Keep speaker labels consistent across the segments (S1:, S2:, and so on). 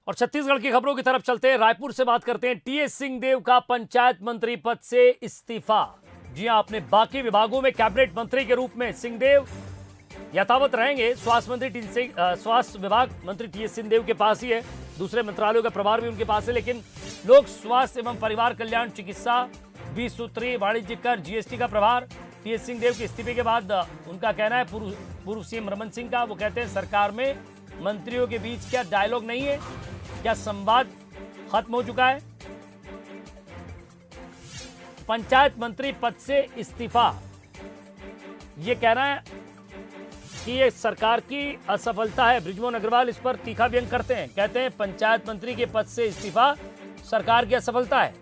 S1: और छत्तीसगढ़ की खबरों की तरफ चलते हैं। रायपुर से बात करते हैं। टीएस सिंहदेव का पंचायत मंत्री पद से इस्तीफा। जी हां, अपने बाकी विभागों में कैबिनेट मंत्री के रूप में सिंहदेव यथावत रहेंगे। स्वास्थ्य विभाग मंत्री टीएस सिंहदेव के पास ही है। दूसरे मंत्रालयों का प्रभार भी उनके पास है, लेकिन लोक स्वास्थ्य एवं परिवार कल्याण, चिकित्सा, 20 सूत्री, वाणिज्य कर, जीएसटी का प्रभार टीएस सिंहदेव के इस्तीफे के बाद उनका कहना है। पूर्व सीएम रमन सिंह का, वो कहते हैं सरकार में मंत्रियों के बीच क्या डायलॉग नहीं है, क्या संवाद खत्म हो चुका है। पंचायत मंत्री पद से इस्तीफा, यह कहना है कि ये सरकार की असफलता है। बृजमोहन अग्रवाल इस पर तीखा व्यंग करते हैं, कहते हैं पंचायत मंत्री के पद से इस्तीफा सरकार की असफलता है।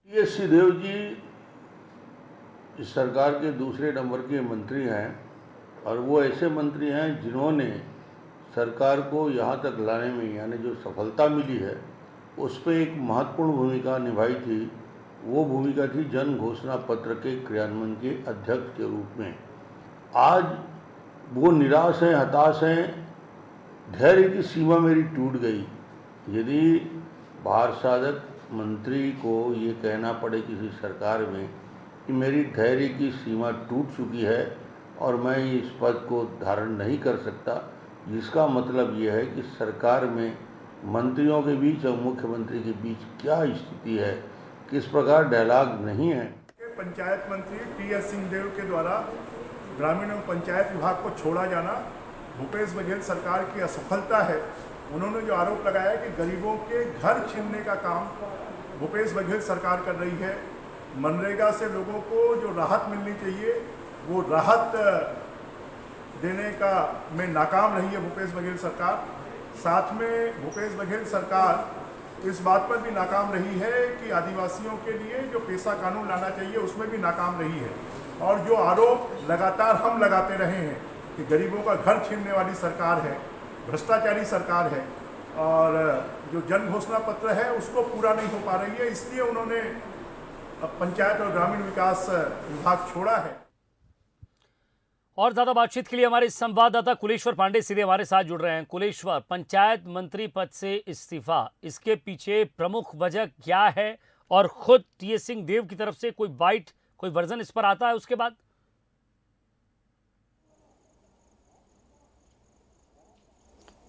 S2: टीएस सिंहदेव जी इस सरकार के दूसरे नंबर के मंत्री हैं और वो ऐसे मंत्री हैं जिन्होंने सरकार को यहाँ तक लाने में, यानी जो सफलता मिली है उस पर एक महत्वपूर्ण भूमिका निभाई थी। वो भूमिका थी जन घोषणा पत्र के क्रियान्वयन के अध्यक्ष के रूप में। आज वो निराश हैं, हताश हैं, धैर्य की सीमा मेरी टूट गई। यदि भार साधक मंत्री को ये कहना पड़े किसी सरकार में कि मेरी धैर्य की सीमा टूट चुकी है और मैं इस पद को धारण नहीं कर सकता, जिसका मतलब ये है कि सरकार में मंत्रियों के बीच और मुख्यमंत्री के बीच क्या स्थिति है, किस प्रकार डायलॉग नहीं है।
S3: पंचायत मंत्री टीएस सिंहदेव के द्वारा ग्रामीण एवं पंचायत विभाग को छोड़ा जाना भूपेश बघेल सरकार की असफलता है। उन्होंने जो आरोप लगाया कि गरीबों के घर छीनने का काम भूपेश बघेल सरकार कर रही है। मनरेगा से लोगों को जो राहत मिलनी चाहिए वो राहत देने का में नाकाम रही है भूपेश बघेल सरकार। साथ में भूपेश बघेल सरकार इस बात पर भी नाकाम रही है कि आदिवासियों के लिए जो पेशा कानून लाना चाहिए उसमें भी नाकाम रही है। और जो आरोप लगातार हम लगाते रहे हैं कि गरीबों का घर छीनने वाली सरकार है, भ्रष्टाचारी सरकार है और जो जन घोषणा पत्र है उसको पूरा नहीं हो पा रही है, इसलिए उन्होंने पंचायत और ग्रामीण विकास विभाग छोड़ा है।
S1: और ज्यादा बातचीत के लिए हमारे संवाददाता कुलेश्वर पांडे सीधे हमारे साथ जुड़ रहे हैं। कुलेश्वर, पंचायत मंत्री पद से इस्तीफा, इसके पीछे प्रमुख वजह क्या है और खुद टीएस सिंहदेव की तरफ से कोई बाइट, कोई वर्जन इस पर आता है उसके बाद?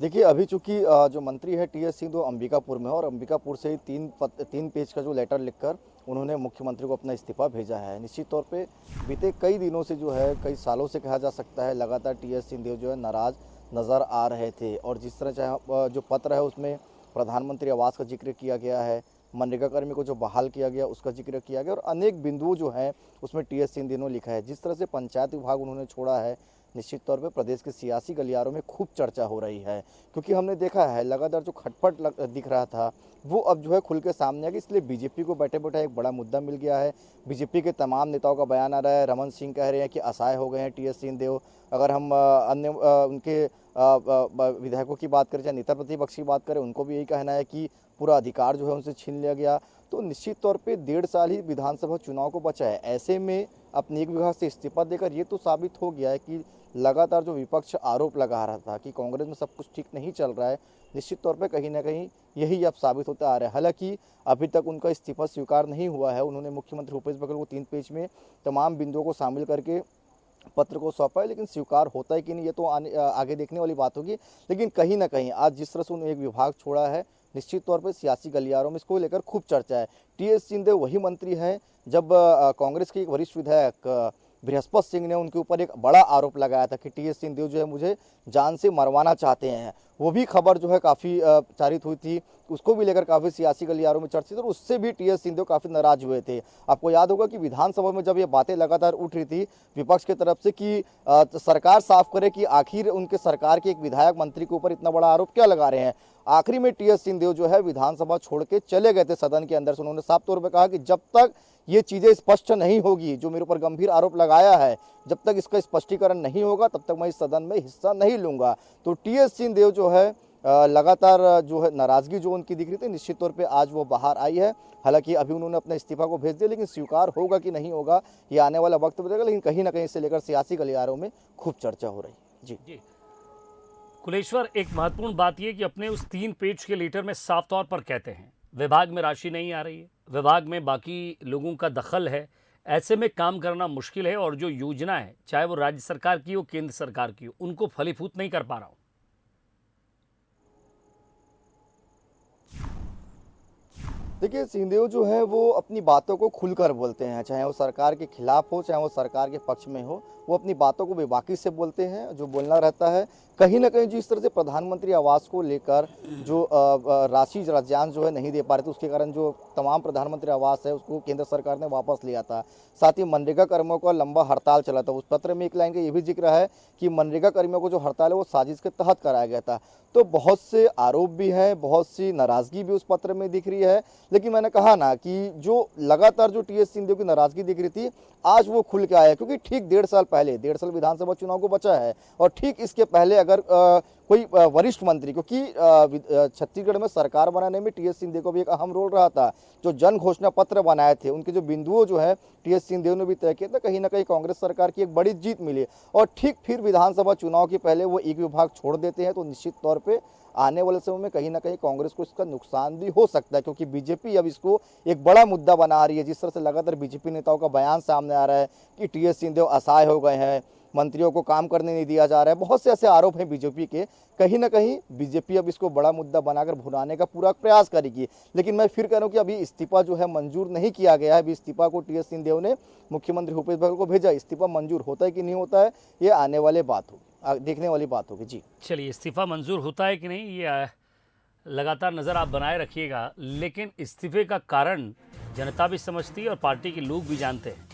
S4: देखिए, अभी चूंकि जो मंत्री है टीएस सिंहदेव अंबिकापुर में है और अंबिकापुर से ही तीन पेज का जो लेटर लिखकर उन्होंने मुख्यमंत्री को अपना इस्तीफा भेजा है। निश्चित तौर पे बीते कई दिनों से जो है, कई सालों से कहा जा सकता है, लगातार टीएस सिंहदेव जो है नाराज नज़र आ रहे थे। और जिस तरह चाहे जो पत्र है उसमें प्रधानमंत्री आवास का जिक्र किया गया है, मनरेगा कर्मी को जो बहाल किया गया उसका जिक्र किया गया और अनेक बिंदुओं जो हैं उसमें टीएस सिंहदेव ने लिखा है। जिस तरह से पंचायत विभाग उन्होंने छोड़ा है, निश्चित तौर पे प्रदेश के सियासी गलियारों में खूब चर्चा हो रही है, क्योंकि हमने देखा है लगातार जो खटपट दिख रहा था वो अब जो है खुल के सामने आ गया। इसलिए बीजेपी को बैठे बैठे एक बड़ा मुद्दा मिल गया है। बीजेपी के तमाम नेताओं का बयान आ रहा है। रमन सिंह कह रहे हैं कि असहाय हो गए हैं टीएस सिंहदेव। अगर हम अन्य उनके विधायकों की बात करें, चाहे नेता प्रतिपक्ष की बात करें, उनको भी यही कहना है कि पूरा अधिकार जो है उनसे छीन लिया गया। तो निश्चित तौर पे 1.5 साल ही विधानसभा चुनाव को बचा है। ऐसे में अपने एक विभाग से इस्तीफा देकर ये तो साबित हो गया है कि लगातार जो विपक्ष आरोप लगा रहा था कि कांग्रेस में सब कुछ ठीक नहीं चल रहा है, निश्चित तौर पे कहीं ना कहीं यही अब साबित होता आ रहा है। हालांकि अभी तक उनका इस्तीफा स्वीकार नहीं हुआ है। उन्होंने मुख्यमंत्री भूपेश बघेल को 3 पेज में तमाम बिंदुओं को शामिल करके पत्र को सौंपा है, लेकिन स्वीकार होता है कि नहीं ये तो आगे देखने वाली बात होगी। लेकिन कहीं ना कहीं आज जिस तरह से उन्होंने एक विभाग छोड़ा है, निश्चित तौर पर सियासी गलियारों में इसको लेकर खूब चर्चा है। टीएस सिंहदेव वही मंत्री हैं जब कांग्रेस के एक वरिष्ठ विधायक बृहस्पत सिंह ने उनके ऊपर एक बड़ा आरोप लगाया था कि टीएस सिंहदेव जो है मुझे जान से मरवाना चाहते हैं। वो भी खबर जो है काफ़ी प्रचारित हुई थी, उसको भी लेकर काफ़ी सियासी गलियारों में चर्चित और उससे भी टीएस सिंहदेव काफ़ी नाराज हुए थे। आपको याद होगा कि विधानसभा में जब ये बातें लगातार उठ रही थी विपक्ष की तरफ से कि सरकार साफ करे कि आखिर उनके सरकार के एक विधायक मंत्री के ऊपर इतना बड़ा आरोप क्या लगा रहे हैं। आखिरी में टीएस सिंहदेव जो है विधानसभा छोड़ के चले गए थे सदन के अंदर से। उन्होंने साफ तौर पर कहा कि जब तक ये चीज़ें स्पष्ट नहीं होगी, जो मेरे ऊपर गंभीर आरोप लगाया है, जब तक इसका स्पष्टीकरण नहीं होगा तब तक मैं इस सदन में हिस्सा नहीं लूंगा। तो टीएस सिंहदेव जो है लगातार जो है नाराजगी जो उनकी दिख रही थी, निश्चित तौर पे आज वो बाहर आई है। हालांकि अभी उन्होंने अपने इस्तीफा को भेज दिया, लेकिन स्वीकार होगा कि नहीं होगा ये आने वाला वक्त बताएगा। लेकिन कहीं ना कहीं इसे लेकर सियासी गलियारों में खूब चर्चा हो रही है। जी।
S1: कुलेश्वर, एक महत्वपूर्ण बात यह कि अपने उस 3 पेज के लेटर में साफ तौर पर कहते हैं विभाग में राशि नहीं आ रही है, विभाग में बाकी लोगों का दखल है, ऐसे में काम करना मुश्किल है और जो योजना है चाहे वो राज्य सरकार की हो केंद्र सरकार की हो, उनको फलीभूत नहीं कर पा रहा हूं।
S4: देखिए, सिंहदेव जो है वो अपनी बातों को खुलकर बोलते हैं, चाहे वो सरकार के खिलाफ हो चाहे वो सरकार के पक्ष में हो, वो अपनी बातों को बेबाकी से बोलते हैं। जो बोलना रहता है कहीं ना कहीं जिस तरह से प्रधानमंत्री आवास को लेकर जो राशि राजस्व जो है नहीं दे पा रहे थे, उसके कारण जो तमाम प्रधानमंत्री आवास है उसको केंद्र सरकार ने वापस लिया था। साथ ही मनरेगा कर्मियों का लंबा हड़ताल चला था। उस पत्र में एक लाइन का ये भी जिक्र है कि मनरेगा कर्मियों को जो हड़ताल है वो साजिश के तहत कराया गया था। तो बहुत से आरोप भी हैं, बहुत सी नाराजगी भी उस पत्र में दिख रही है। लेकिन मैंने कहा ना कि जो लगातार जो टीएस सिंहदेव की नाराजगी दिख रही थी, आज वो खुल के आया, क्योंकि ठीक 1.5 साल विधानसभा चुनाव को बचा है और ठीक इसके पहले अगर कोई वरिष्ठ मंत्री, क्योंकि छत्तीसगढ़ में सरकार बनाने में टीएस सिंहदेव को भी एक अहम रोल रहा था। जो जन घोषणा पत्र बनाए थे उनके जो बिंदुओं जो है टीएस सिंहदेव ने भी तय किया था, कहीं ना कहीं कांग्रेस सरकार की एक बड़ी जीत मिली। और ठीक फिर विधानसभा चुनाव के पहले वो एक विभाग छोड़ देते हैं, तो निश्चित तौर पर आने वाले समय में कहीं ना कहीं कांग्रेस को इसका नुकसान भी हो सकता है, क्योंकि बीजेपी अब इसको एक बड़ा मुद्दा बना रही है। जिस तरह से लगातार बीजेपी नेताओं का बयान सामने आ रहा है कि टीएस सिंहदेव असहाय हो गए हैं, मंत्रियों को काम करने नहीं दिया जा रहा है, बहुत से ऐसे आरोप हैं बीजेपी के। कहीं ना कहीं बीजेपी अब इसको बड़ा मुद्दा बनाकर भुनाने का पूरा प्रयास करेगी। लेकिन मैं फिर कह रहा हूँ कि अभी इस्तीफा जो है मंजूर नहीं किया गया है। अभी इस्तीफा को टीएस सिंहदेव ने मुख्यमंत्री भूपेश बघेल को भेजा। इस्तीफा मंजूर होता है कि नहीं होता है, ये आने वाले बात होगी, देखने वाली बात होगी। जी
S1: चलिए, इस्तीफा मंजूर होता है कि नहीं ये लगातार नज़र आप बनाए रखिएगा। लेकिन इस्तीफे का कारण जनता भी समझती है और पार्टी के लोग भी जानते हैं।